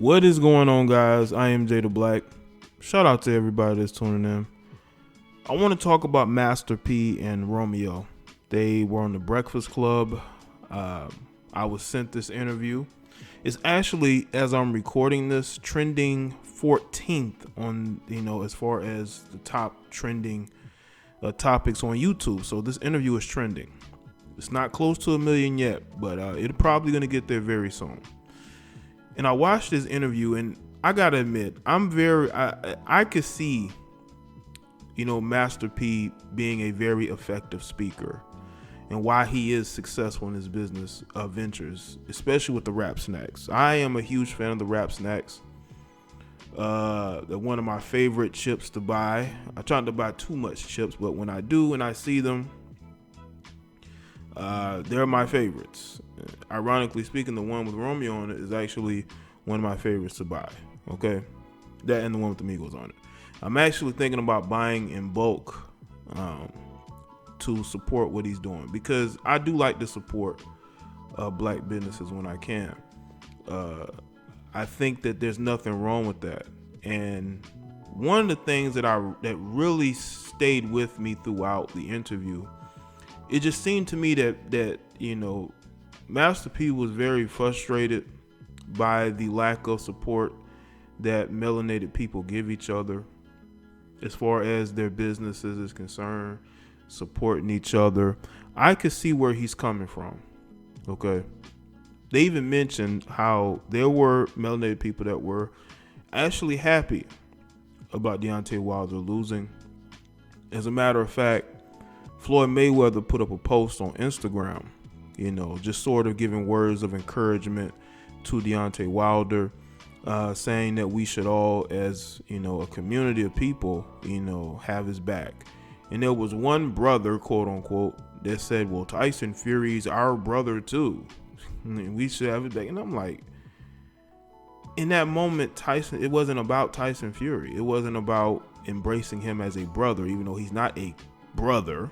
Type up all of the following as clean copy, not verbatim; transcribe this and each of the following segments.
What is going on, guys? I am Jaye the Black. Shout out to everybody that's tuning in. I want to talk about Master P and Romeo. They were on the Breakfast Club. I was sent this interview. It's actually, as I'm recording this, trending 14th on, as far as the top trending topics on YouTube. So this interview is trending. It's not close to 1 million yet, but it's probably going to get there very soon. And I watched this interview, and I gotta admit, I could see, Master P being a very effective speaker, and why he is successful in his business ventures, especially with the rap snacks. I am a huge fan of the rap snacks. They're one of my favorite chips to buy. I try not to buy too much chips, but when I do and I see them, they're my favorites. Ironically speaking, the one with Romeo on it is actually one of my favorites to buy. Okay, that and the one with the Migos on it. I'm actually thinking about buying in bulk to support what he's doing, because I do like to support black businesses when I can. I think that there's nothing wrong with that. And one of the things that really stayed with me throughout the interview, it just seemed to me that Master P was very frustrated by the lack of support that melanated people give each other as far as their businesses is concerned, supporting each other. I could see where he's coming from. Okay. They even mentioned how there were melanated people that were actually happy about Deontay Wilder losing. As a matter of fact, Floyd Mayweather put up a post on Instagram, just sort of giving words of encouragement to Deontay Wilder, saying that we should all, as a community of people, have his back. And there was one brother, quote unquote, that said, well, Tyson Fury's our brother too. We should have his back. And I'm like, in that moment, it wasn't about Tyson Fury. It wasn't about embracing him as a brother, even though he's not a brother.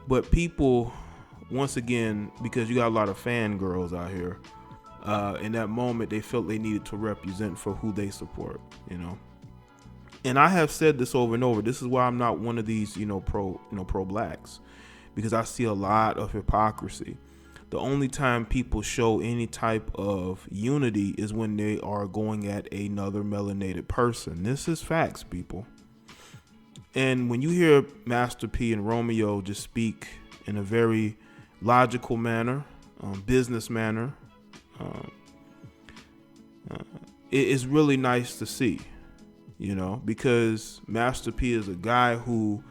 But people, once again, because you got a lot of fangirls out here, in that moment, they felt they needed to represent for who they support, And I have said this over and over. This is why I'm not one of these, pro blacks, because I see a lot of hypocrisy. The only time people show any type of unity is when they are going at another melanated person. This is facts, people. And when you hear Master P and Romeo just speak in a very logical manner, business manner, it is really nice to see, because Master P is a guy who,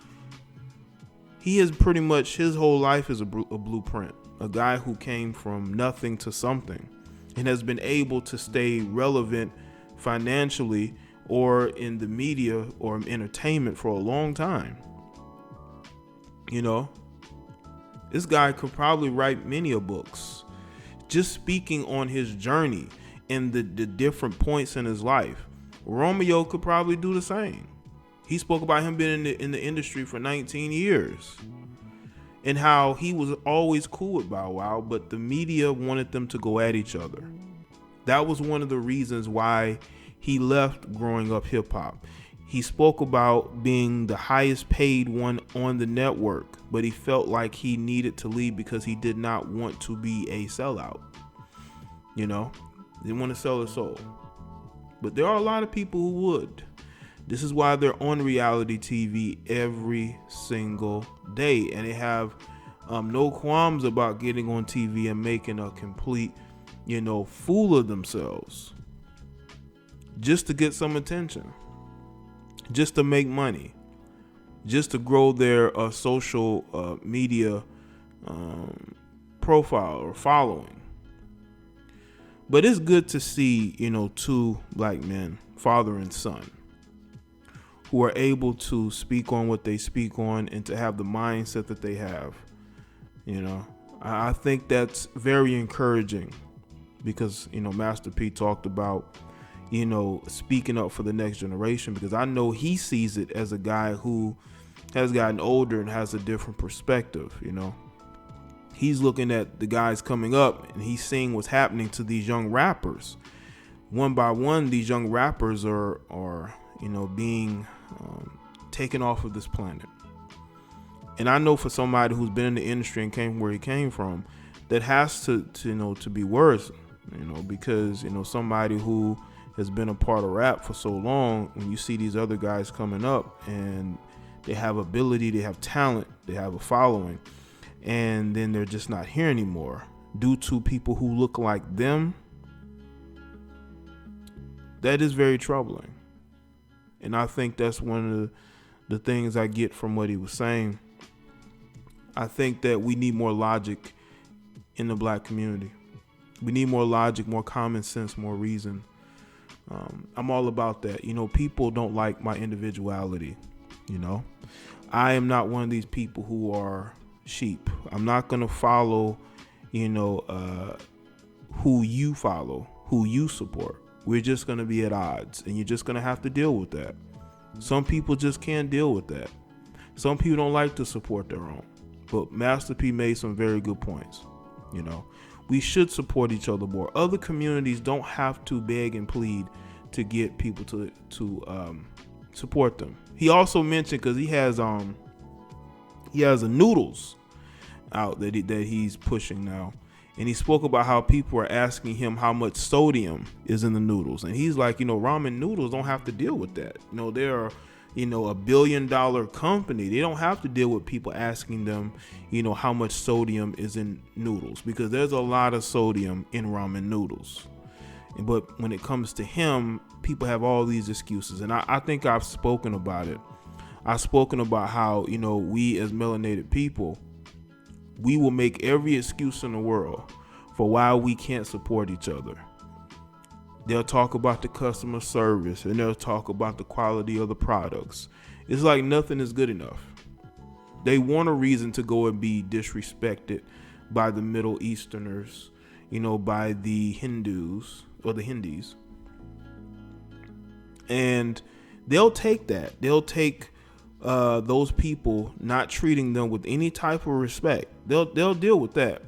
he is pretty much, his whole life is a blueprint. A guy who came from nothing to something and has been able to stay relevant financially or in the media or entertainment for a long time. This guy could probably write many books just speaking on his journey and the different points in his life. Romeo could probably do the same. He spoke about him being in the industry for 19 years and how he was always cool with Bow Wow, but the media wanted them to go at each other. That was one of the reasons why he left growing up hip hop. He spoke about being the highest paid one on the network, but he felt like he needed to leave because he did not want to be a sellout. Didn't want to sell his soul. But there are a lot of people who would. This is why they're on reality TV every single day, and they have no qualms about getting on TV and making a complete, fool of themselves just to get some attention, just to make money, just to grow their social media profile or following. But it's good to see, two black men, father and son, who are able to speak on what they speak on and to have the mindset that they have. I think that's very encouraging because, Master P talked about, speaking up for the next generation, because I know he sees it as a guy who has gotten older and has a different perspective. He's looking at the guys coming up and he's seeing what's happening to these young rappers. one by one, these young rappers are being taken off of this planet. And I know for somebody who's been in the industry and came where he came from, that has to be worse, because somebody who has been a part of rap for so long, when you see these other guys coming up and they have ability, they have talent, they have a following, and then they're just not here anymore due to people who look like them, that is very troubling. And I think that's one of the things I get from what he was saying. I think that we need more logic in the black community. We need more logic, more common sense, more reason. I'm all about that. People don't like my individuality. I am not one of these people who are sheep. I'm not going to follow, who you follow, who you support. We're just going to be at odds, and you're just going to have to deal with that. Some people just can't deal with that. Some people don't like to support their own. But Master P made some very good points. We should support each other more. Other communities don't have to beg and plead to get people to support them. He also mentioned, because he has a noodles out that he's pushing now, and he spoke about how people are asking him how much sodium is in the noodles, and he's like, ramen noodles don't have to deal with that. They're $1 billion company. They don't have to deal with people asking them, how much sodium is in noodles, because there's a lot of sodium in ramen noodles. But when it comes to him, people have all these excuses. And I think I've spoken about it. I've spoken about how, we as melanated people, we will make every excuse in the world for why we can't support each other. They'll talk about the customer service, and they'll talk about the quality of the products. It's like nothing is good enough. They want a reason to go and be disrespected by the Middle Easterners, by the Hindus or the Hindis. And they'll take that. They'll take those people not treating them with any type of respect. They'll deal with that.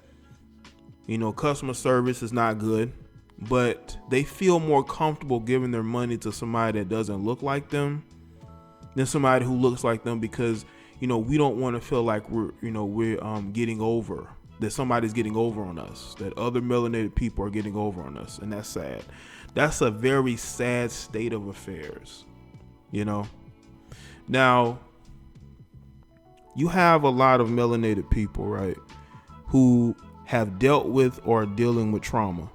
Customer service is not good, but they feel more comfortable giving their money to somebody that doesn't look like them than somebody who looks like them, because we don't want to feel like we're getting over, that somebody's getting over on us, that other melanated people are getting over on us, and that's sad. That's a very sad state of affairs. Now, you have a lot of melanated people, right, who have dealt with or are dealing with trauma.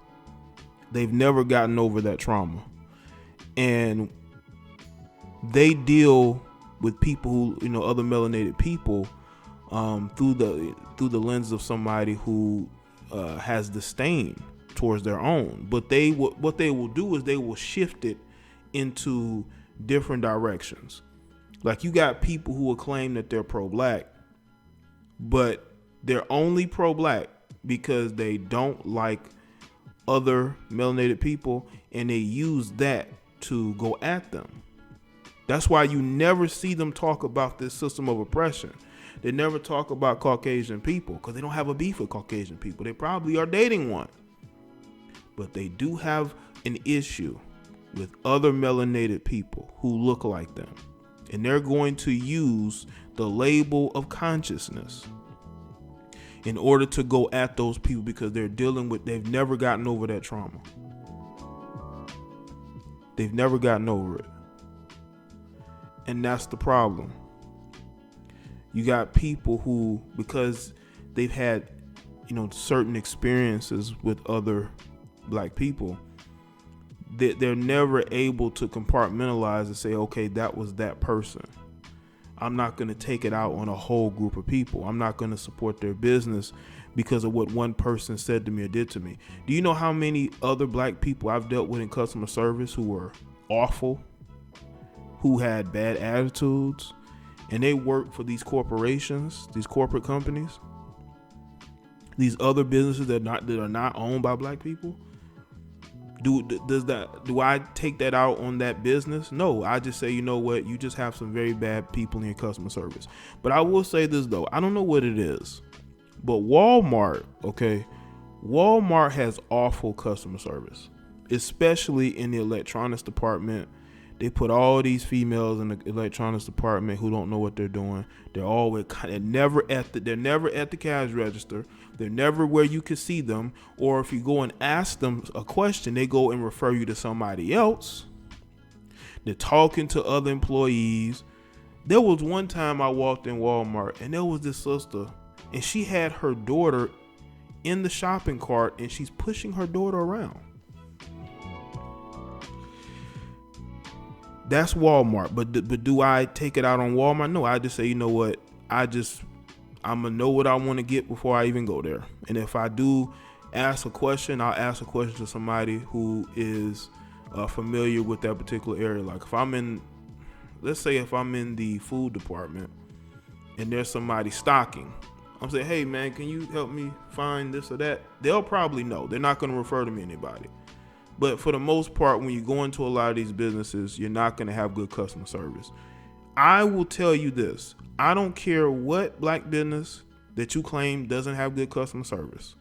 They've never gotten over that trauma, and they deal with people who, other melanated people, through the lens of somebody who has disdain towards their own. But what they will do is they will shift it into different directions. Like, you got people who will claim that they're pro-black, but they're only pro-black because they don't like other melanated people, and they use that to go at them. That's why you never see them talk about this system of oppression. They never talk about Caucasian people, because they don't have a beef with Caucasian people. They probably are dating one. But they do have an issue with other melanated people who look like them. And they're going to use the label of consciousness in order to go at those people, because they've never gotten over that trauma. They've never gotten over it. And that's the problem. You got people who, because they've had, certain experiences with other black people, they're never able to compartmentalize and say, okay, that was that person. I'm not going to take it out on a whole group of people. I'm not going to support their business because of what one person said to me or did to me. Do you know how many other black people I've dealt with in customer service who were awful, who had bad attitudes, and they work for these corporations, these corporate companies, these other businesses that are not owned by black people? Do I take that out on that business? No, I just say, you know what, you just have some very bad people in your customer service. But I will say this though, I don't know what it is, but Walmart has awful customer service. especially in the electronics department. They put all these females in the electronics department who don't know what they're doing. They're never at the cash register. They're never where you can see them. Or if you go and ask them a question, they go and refer you to somebody else. They're talking to other employees. There was one time I walked in Walmart and there was this sister and she had her daughter in the shopping cart and she's pushing her daughter around. That's Walmart, but do I take it out on Walmart? No, I just say, you know what? I'm gonna know what I want to get before I even go there. And if I do ask a question, I'll ask a question to somebody who is familiar with that particular area. Like let's say if I'm in the food department and there's somebody stocking, I'm saying, hey man, can you help me find this or that? They'll probably know. They're not gonna refer to me anybody. But for the most part, when you go into a lot of these businesses, you're not going to have good customer service. I will tell you this. I don't care what black business that you claim doesn't have good customer service.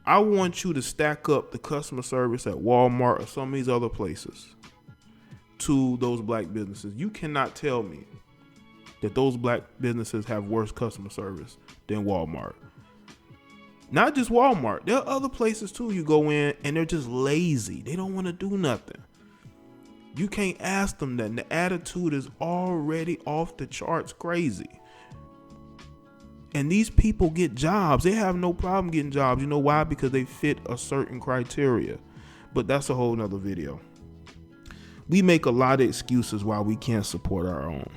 I want you to stack up the customer service at Walmart or some of these other places to those black businesses. You cannot tell me that those black businesses have worse customer service than Walmart. Not just Walmart. There are other places too you go in and they're just lazy. They don't want to do nothing. You can't ask them that. And the attitude is already off the charts crazy. And these people get jobs. They have no problem getting jobs. You know why? Because they fit a certain criteria. But that's a whole nother video. We make a lot of excuses why we can't support our own.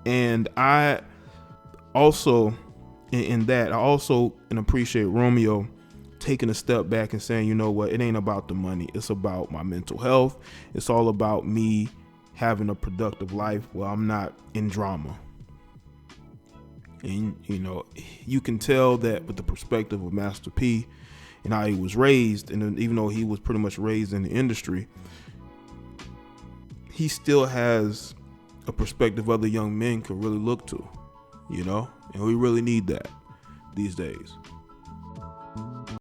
And I also appreciate Romeo taking a step back and saying, you know what, it ain't about the money. It's about my mental health. It's all about me having a productive life where I'm not in drama. And, you know, you can tell that with the perspective of Master P and how he was raised. And even though he was pretty much raised in the industry, he still has a perspective other young men could really look to, you know, and we really need that these days.